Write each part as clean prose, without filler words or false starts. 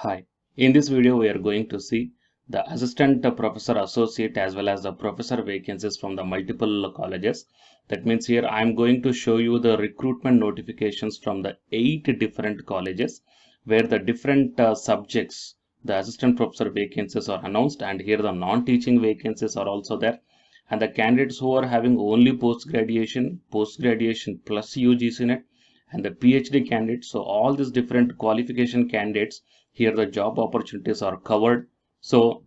Hi, in this video we are going to see the assistant professor associate as well as the professor vacancies from the multiple colleges. That means here I am going to show you the recruitment notifications from the 8 different colleges where the different subjects, the assistant professor vacancies are announced, and here the non-teaching vacancies are also there. And the candidates who are having only post-graduation plus UGC net, and the PhD candidates. So all these different qualification candidates, here the job opportunities are covered. So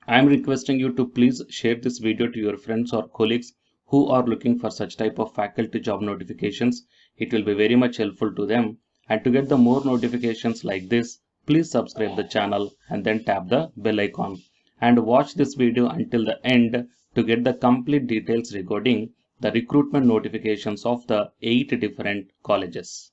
I am requesting you to please share this video to your friends or colleagues who are looking for such type of faculty job notifications. It will be very much helpful to them. And to get the more notifications like this, please subscribe the channel and then tap the bell icon and watch this video until the end to get the complete details regarding the recruitment notifications of the 8 different colleges.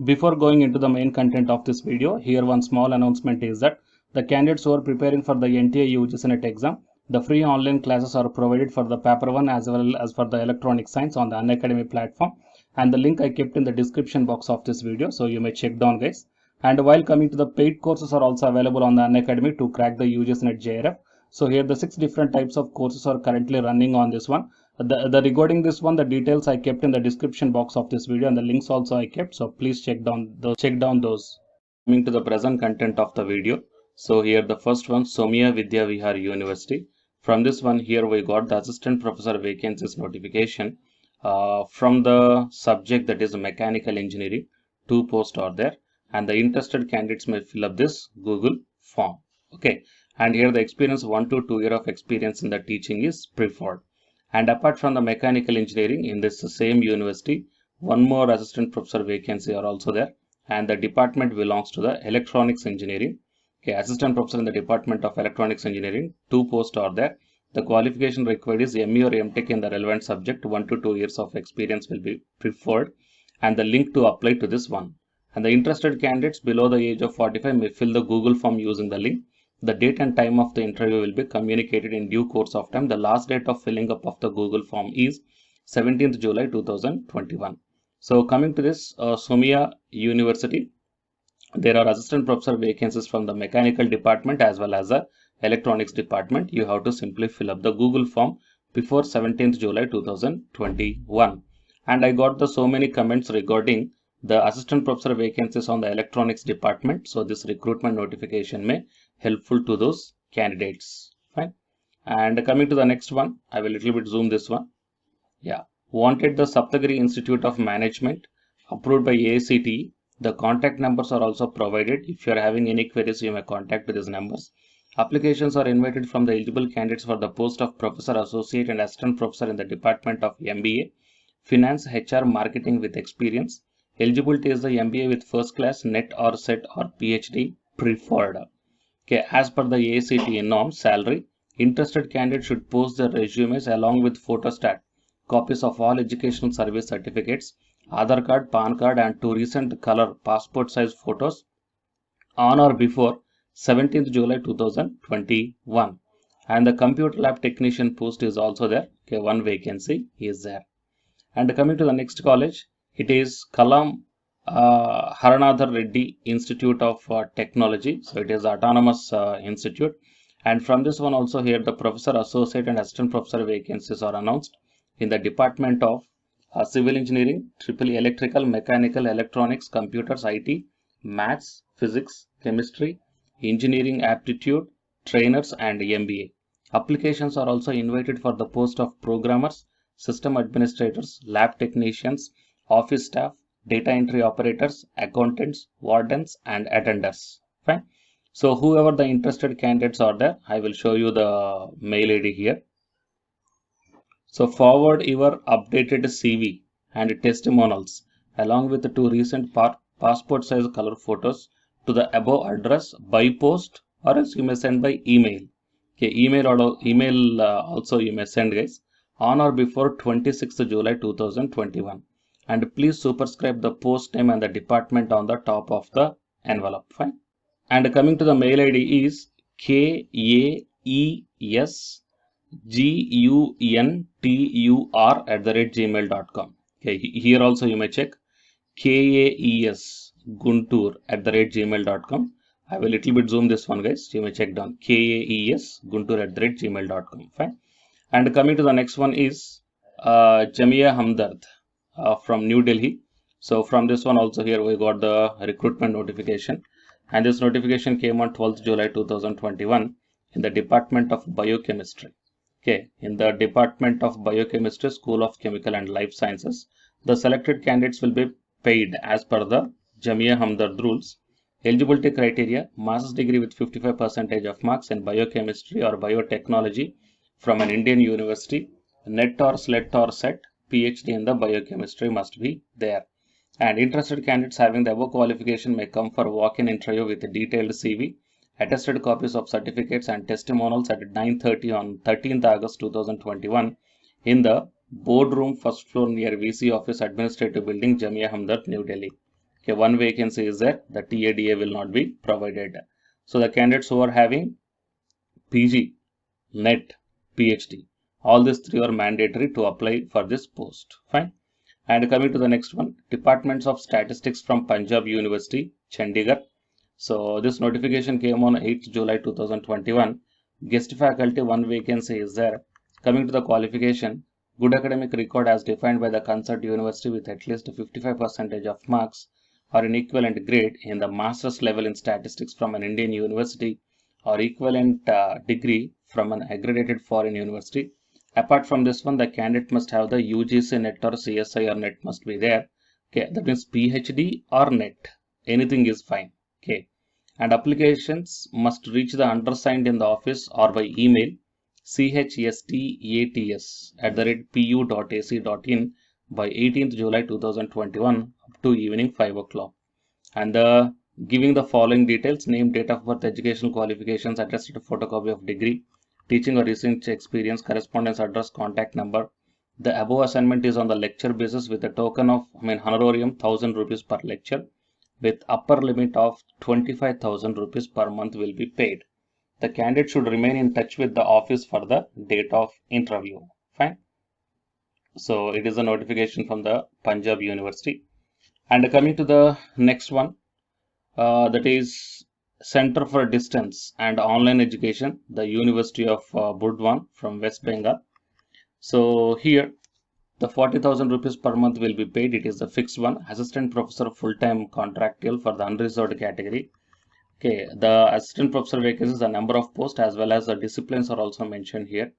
Before going into the main content of this video, here one small announcement is that the candidates who are preparing for the NTA UGC NET exam, the free online classes are provided for the paper 1 as well as for the electronic science on the Unacademy platform, and the link I kept in the description box of this video, so you may check down guys. And while coming to the paid courses are also available on the Unacademy to crack the UGC NET JRF. So here the 6 different types of courses are currently running on this one. The regarding this one, the details I kept in the description box of this video, and the links also I kept, so please check down those. Coming to the present content of the video, so here the first one, Somya Vidya Vihar University. From this one, here we got the assistant professor vacancies notification from the subject that is mechanical engineering. 2 posts are there, and the interested candidates may fill up this Google form. Okay, and here the experience 1 to 2 year of experience in the teaching is preferred. And apart from the mechanical engineering, in this same university, one more assistant professor vacancy are also there, and the department belongs to the electronics engineering. Okay, assistant professor in the department of electronics engineering, 2 posts are there. The qualification required is ME or MTech in the relevant subject. 1 to 2 years of experience will be preferred, and the link to apply to this one. And the interested candidates below the age of 45 may fill the Google form using the link. The date and time of the interview will be communicated in due course of time. The last date of filling up of the Google form is 17th July 2021. So coming to this Somya University, there are assistant professor vacancies from the mechanical department as well as the electronics department. You have to simply fill up the Google form before 17th July 2021. And I got so many comments regarding the assistant professor vacancies on the electronics department. So this recruitment notification may helpful to those candidates. Fine. And coming to the next one, I will little bit zoom this one. Yeah, wanted the Saptagiri Institute of Management approved by AICTE. The contact numbers are also provided. If you are having any queries, you may contact these numbers. Applications are invited from the eligible candidates for the post of professor, associate, and assistant professor in the department of MBA, Finance, HR, Marketing with experience. Eligibility is the MBA with first class, NET or SET or PhD preferred. Okay, as per the AICTE norms, salary, interested candidates should post their resumes along with photostat, copies of all educational service certificates, Aadhaar card, PAN card, and 2 recent color passport size photos on or before 17th July 2021. And the computer lab technician post is also there. Okay, 1 vacancy is there. And coming to the next college, it is Kalam Haranadhar Reddy Institute of Technology. So it is autonomous institute. And from this one also, here the professor, associate, and assistant professor vacancies are announced in the department of civil engineering, triple electrical, mechanical, electronics, computers, IT, maths, physics, chemistry, engineering aptitude, trainers, and MBA. Applications are also invited for the post of programmers, system administrators, lab technicians, office staff, data entry operators, accountants, wardens, and attenders. Fine. So whoever the interested candidates are there, I will show you the mail ID here. So forward your updated CV and testimonials along with the 2 recent passport size color photos to the above address by post, or else you may send by email. Okay, email also you may send guys on or before 26th July 2021. And please superscribe the post name and the department on the top of the envelope. Fine. And coming to the mail ID is kaesguntur@gmail.com. Okay, here also you may check kaesguntur@gmail.com. I will little bit zoom this one, guys. You may check down KAES guntur@gmail.com. Fine. And coming to the next one is Jamia Hamdard from New Delhi. So from this one also here we got the recruitment notification, and this notification came on 12th July 2021 in the Department of Biochemistry. Okay, in the Department of Biochemistry, School of Chemical and Life Sciences, the selected candidates will be paid as per the Jamia Hamdard rules. Eligibility criteria: master's degree with 55% of marks in biochemistry or biotechnology from an Indian university, NET or SLET or SET, PhD in the biochemistry must be there. And interested candidates having the above qualification may come for walk-in interview with a detailed CV, attested copies of certificates and testimonials at 9:30 on 13th August 2021 in the boardroom first floor near VC office administrative building, Jamia Hamdard, New Delhi. Okay, one vacancy is there, the TADA will not be provided. So the candidates who are having PG, NET, PhD, all these three are mandatory to apply for this post. Fine. And coming to the next one, Departments of Statistics from Punjab University, Chandigarh. So this notification came on 8th July 2021. Guest faculty, one vacancy is there. Coming to the qualification, good academic record as defined by the concerned university with at least 55% of marks or an equivalent grade in the master's level in statistics from an Indian university or equivalent degree from an accredited foreign university. Apart from this one, the candidate must have the UGC NET or CSI or NET must be there. Okay, that means PhD or NET, anything is fine. Okay, and applications must reach the undersigned in the office or by email chstats@pu.ac.in by 18th July 2021 up to evening 5 o'clock. And giving the following details: name, date of birth, educational qualifications, attested photocopy of degree, teaching or research experience, correspondence address, contact number. The above assignment is on the lecture basis with a token of honorarium 1000 rupees per lecture with upper limit of 25,000 rupees per month will be paid. The candidate should remain in touch with the office for the date of interview. Fine. So it is a notification from the Punjab University. And coming to the next one, that is Center for Distance and Online Education, the University of Burdwan from West Bengal. So here the 40,000 rupees per month will be paid. It is the fixed one. Assistant professor full-time contractual for the unreserved category. Okay, the assistant professor vacancies, the number of posts as well as the disciplines are also mentioned here.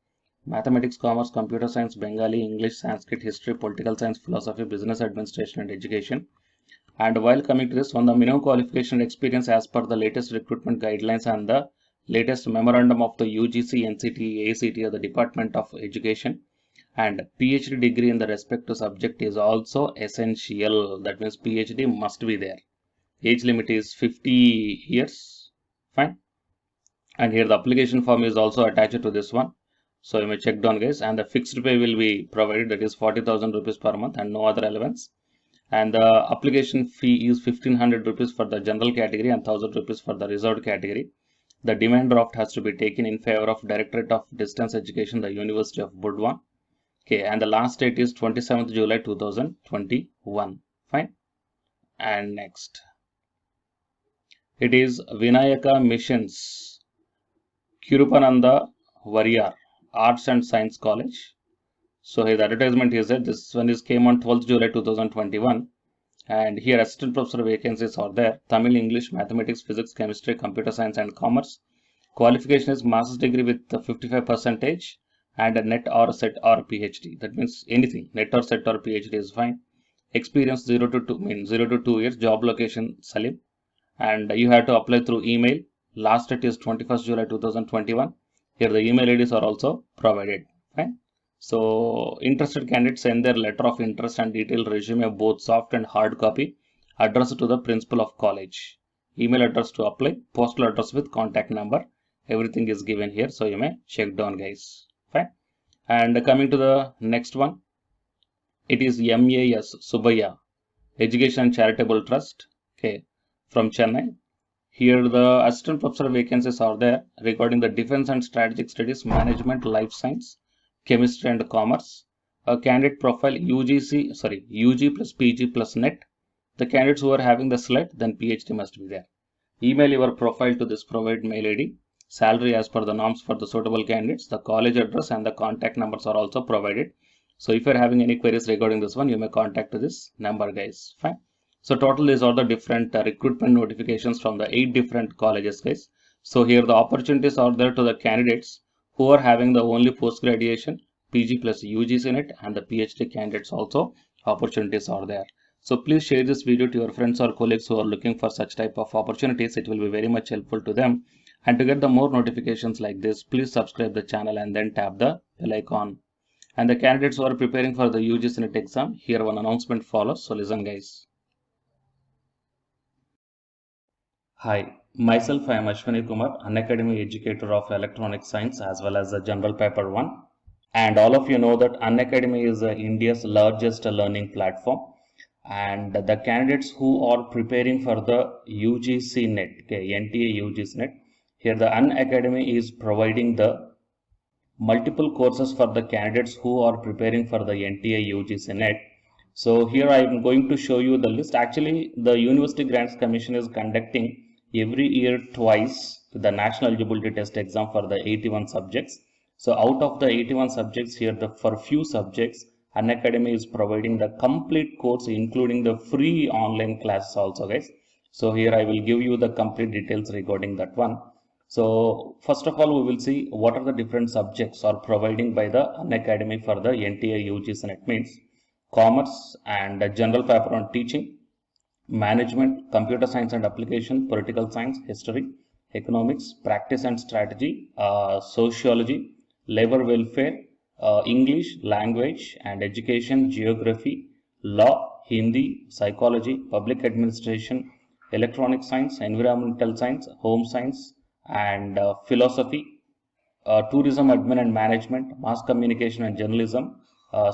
Mathematics, commerce, computer science, Bengali, English, Sanskrit, history, political science, philosophy, business administration and education. And while coming to this one, the minimum qualification experience as per the latest recruitment guidelines and the latest memorandum of the UGC, NCT, ACT or the Department of Education, and PhD degree in the respective subject is also essential. That means PhD must be there. Age limit is 50 years. Fine. And here the application form is also attached to this one. So you may check down, guys. And the fixed pay will be provided, that is 40,000 rupees per month and no other allowance. And the application fee is 1500 rupees for the general category and 1000 rupees for the reserved category. The demand draft has to be taken in favor of Directorate of Distance Education, the University of Burdwan. Okay, and the last date is 27th July 2021. Fine. And next, it is Vinayaka Missions, Kurupananda Warrior Arts and Science College. So here the advertisement is that this one is came on 12th July 2021, and here assistant professor vacancies are there: Tamil, English, mathematics, physics, chemistry, computer science and commerce. Qualification is master's degree with 55% and a NET or SET or PhD. That means anything, NET or SET or PhD is fine. Experience 0 to 2 years. Job location Salim, and you have to apply through email. Last date is 21st July 2021. Here the email IDs are also provided. Fine. So interested candidates send their letter of interest and detailed resume, both soft and hard copy, addressed to the principal of college. Email address to apply, postal address with contact number. Everything is given here, so you may check down, guys. Fine. And coming to the next one, it is MAS Subaya Education and Charitable Trust. Okay, from Chennai. Here the assistant professor vacancies are there regarding the defense and strategic studies, management, life science, chemistry and commerce. A candidate profile UG plus PG plus NET. The candidates who are having the SLET, then PhD must be there. Email your profile to this provided mail ID. Salary as per the norms for the suitable candidates. The college address and the contact numbers are also provided. So if you're having any queries regarding this one, you may contact to this number, guys. Fine. So total these are the different recruitment notifications from the 8 different colleges, guys. So here the opportunities are there to the candidates who are having the only post graduation, PG plus UGC in it, and the PhD candidates also opportunities are there. So please share this video to your friends or colleagues who are looking for such type of opportunities. It will be very much helpful to them. And to get the more notifications like this, please subscribe the channel and then tap the bell icon. And the candidates who are preparing for the UGC NET exam, here one announcement follows. So listen, guys. Hi, myself I am Ashwani Kumar, Unacademy educator of Electronic Science as well as the General Paper 1. And all of you know that Unacademy is India's largest learning platform. And the candidates who are preparing for the UGC NET, okay, NTA UGC NET, here the Unacademy is providing the multiple courses for the candidates who are preparing for the NTA UGC NET. So here I am going to show you the list. Actually, the University Grants Commission is conducting every year twice the National Eligibility Test exam for the 81 subjects. So out of the 81 subjects here, for few subjects, Unacademy is providing the complete course including the free online classes also, guys. So here I will give you the complete details regarding that one. So first of all, we will see what are the different subjects are providing by the Unacademy for the NTA UGC NET. Means commerce and general paper on teaching, management, computer science and application, political science, history, economics, practice and strategy, sociology, labor welfare, English, language and education, geography, law, Hindi, psychology, public administration, electronic science, environmental science, home science and philosophy, tourism admin and management, mass communication and journalism,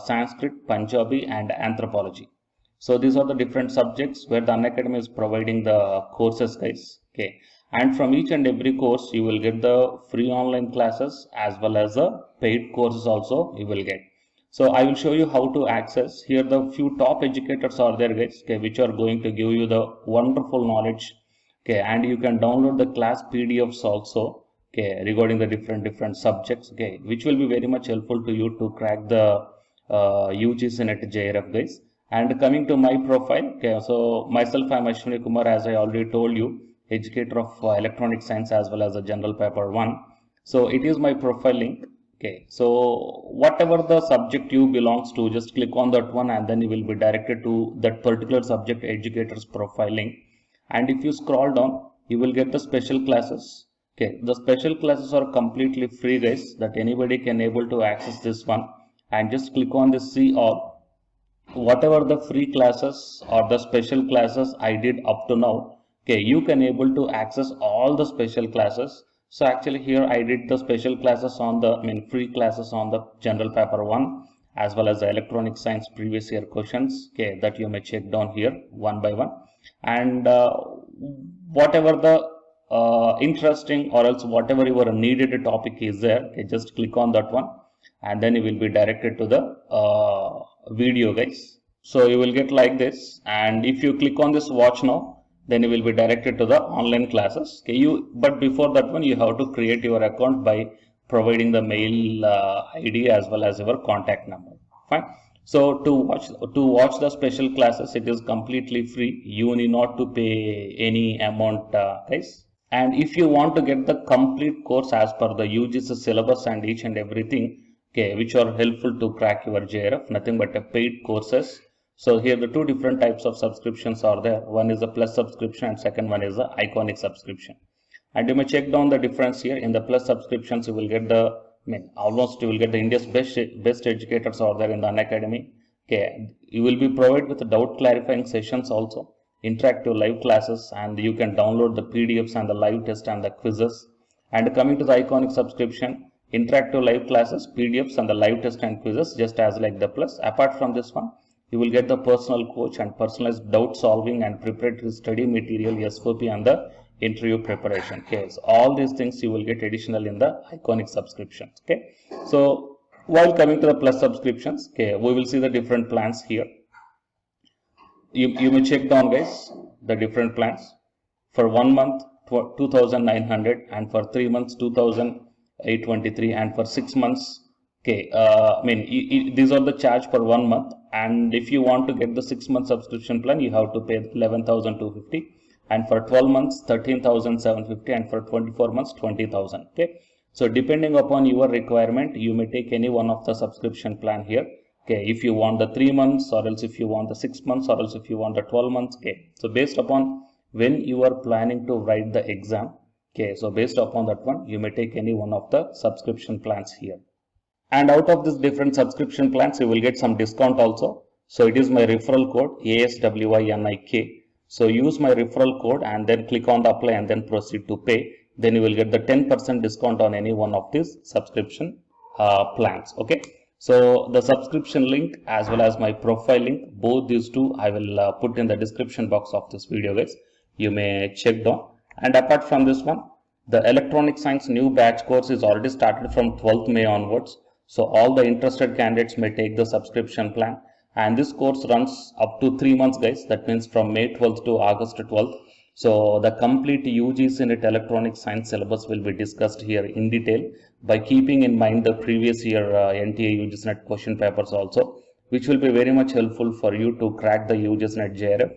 Sanskrit, Punjabi and anthropology. So these are the different subjects where the Unacademy is providing the courses, guys. Okay, and from each and every course you will get the free online classes as well as the paid courses also you will get. So I will show you how to access. Here the few top educators are there, guys, okay, which are going to give you the wonderful knowledge. Okay, and you can download the class PDFs also, okay, regarding the different subjects, okay, which will be very much helpful to you to crack the UGC NET JRF, guys. And coming to my profile, okay, so myself I am Ashwani Kumar, as I already told you, educator of electronic science as well as a general paper 1. So it is my profile link. Okay, so whatever the subject you belongs to, just click on that one and then you will be directed to that particular subject educator's profile link. And if you scroll down, you will get the special classes. Okay, the special classes are completely free, guys, that anybody can able to access this one. And just click on the see all. Whatever the free classes or the special classes I did up to now, okay, you can able to access all the special classes. So actually here I did the special classes on the free classes on the general paper 1 as well as the electronic science previous year questions, okay, that you may check down here one by one. And whatever the interesting or else whatever your needed topic is there, okay, just click on that one and then you will be directed to the video, guys. So you will get like this, and if you click on this watch now, then you will be directed to the online classes. Okay, but before that one you have to create your account by providing the mail ID as well as your contact number. Fine. So to watch the special classes, it is completely free. You need not to pay any amount, guys. And if you want to get the complete course as per the UGC syllabus and each and everything, okay, which are helpful to crack your JRF, nothing but a paid courses. So here the two different types of subscriptions are there. One is the plus subscription and second one is the iconic subscription. And you may check down the difference here. In the plus subscriptions, you will get the almost you will get the India's best educators are there in the Unacademy. Okay, you will be provided with doubt clarifying sessions also, interactive live classes, and you can download the PDFs and the live test and the quizzes. And coming to the iconic subscription, interactive live classes, PDFs and the live test and quizzes, just as like the plus. Apart from this one, you will get the personal coach and personalized doubt solving and preparatory study material, SOP and the interview preparation. Okay, so all these things you will get additional in the iconic subscription. Okay, so while coming to the plus subscriptions, okay, we will see the different plans here. You may check down, guys, the different plans. For 1 month, 2900, and for 3 months 2823, and for 6 months, okay, these are the charge for 1 month, and if you want to get the 6-month subscription plan, you have to pay 11,250, and for 12 months 13,750, and for 24 months 20,000. Okay, so depending upon your requirement, you may take any one of the subscription plan here. Okay, if you want the 3 months, or else if you want the 6 months, or else if you want the 12 months. Okay, so based upon when you are planning to write the exam, okay, so based upon that one, you may take any one of the subscription plans here. And out of this different subscription plans, you will get some discount also. So it is my referral code ASWINIK. So use my referral code and then click on the apply and then proceed to pay. Then you will get the 10% discount on any one of these subscription plans. Okay. So the subscription link as well as my profile link, both these two I will put in the description box of this video, guys. You may check down. And apart from this one, the electronic science new batch course is already started from 12th May onwards. So all the interested candidates may take the subscription plan, and this course runs up to 3 months, guys. That means from May 12th to August 12th. So the complete UGC NET electronic science syllabus will be discussed here in detail, by keeping in mind the previous year NTA UGC NET question papers also, which will be very much helpful for you to crack the UGC NET JRF.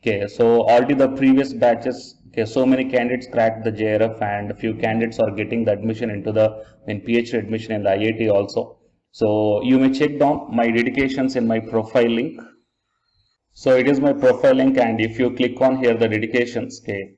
Okay, so already the previous batches, okay, so many candidates cracked the JRF, and a few candidates are getting the admission into the PhD admission in the IIT also. So you may check down my dedications in my profile link. So it is my profile link, and if you click on here the dedications, okay,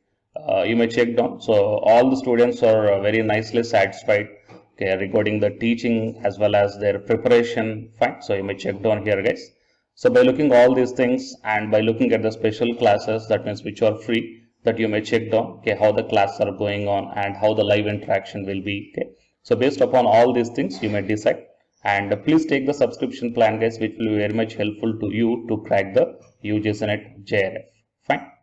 you may check down. So all the students are very nicely satisfied, okay, regarding the teaching as well as their preparation. Fine. So you may check down here, guys. So by looking all these things and by looking at the special classes, that means which are free, that you may check down, okay, how the classes are going on and how the live interaction will be. Okay, so based upon all these things, you may decide. And please take the subscription plan, guys, which will be very much helpful to you to crack the UGC NET JRF. Fine.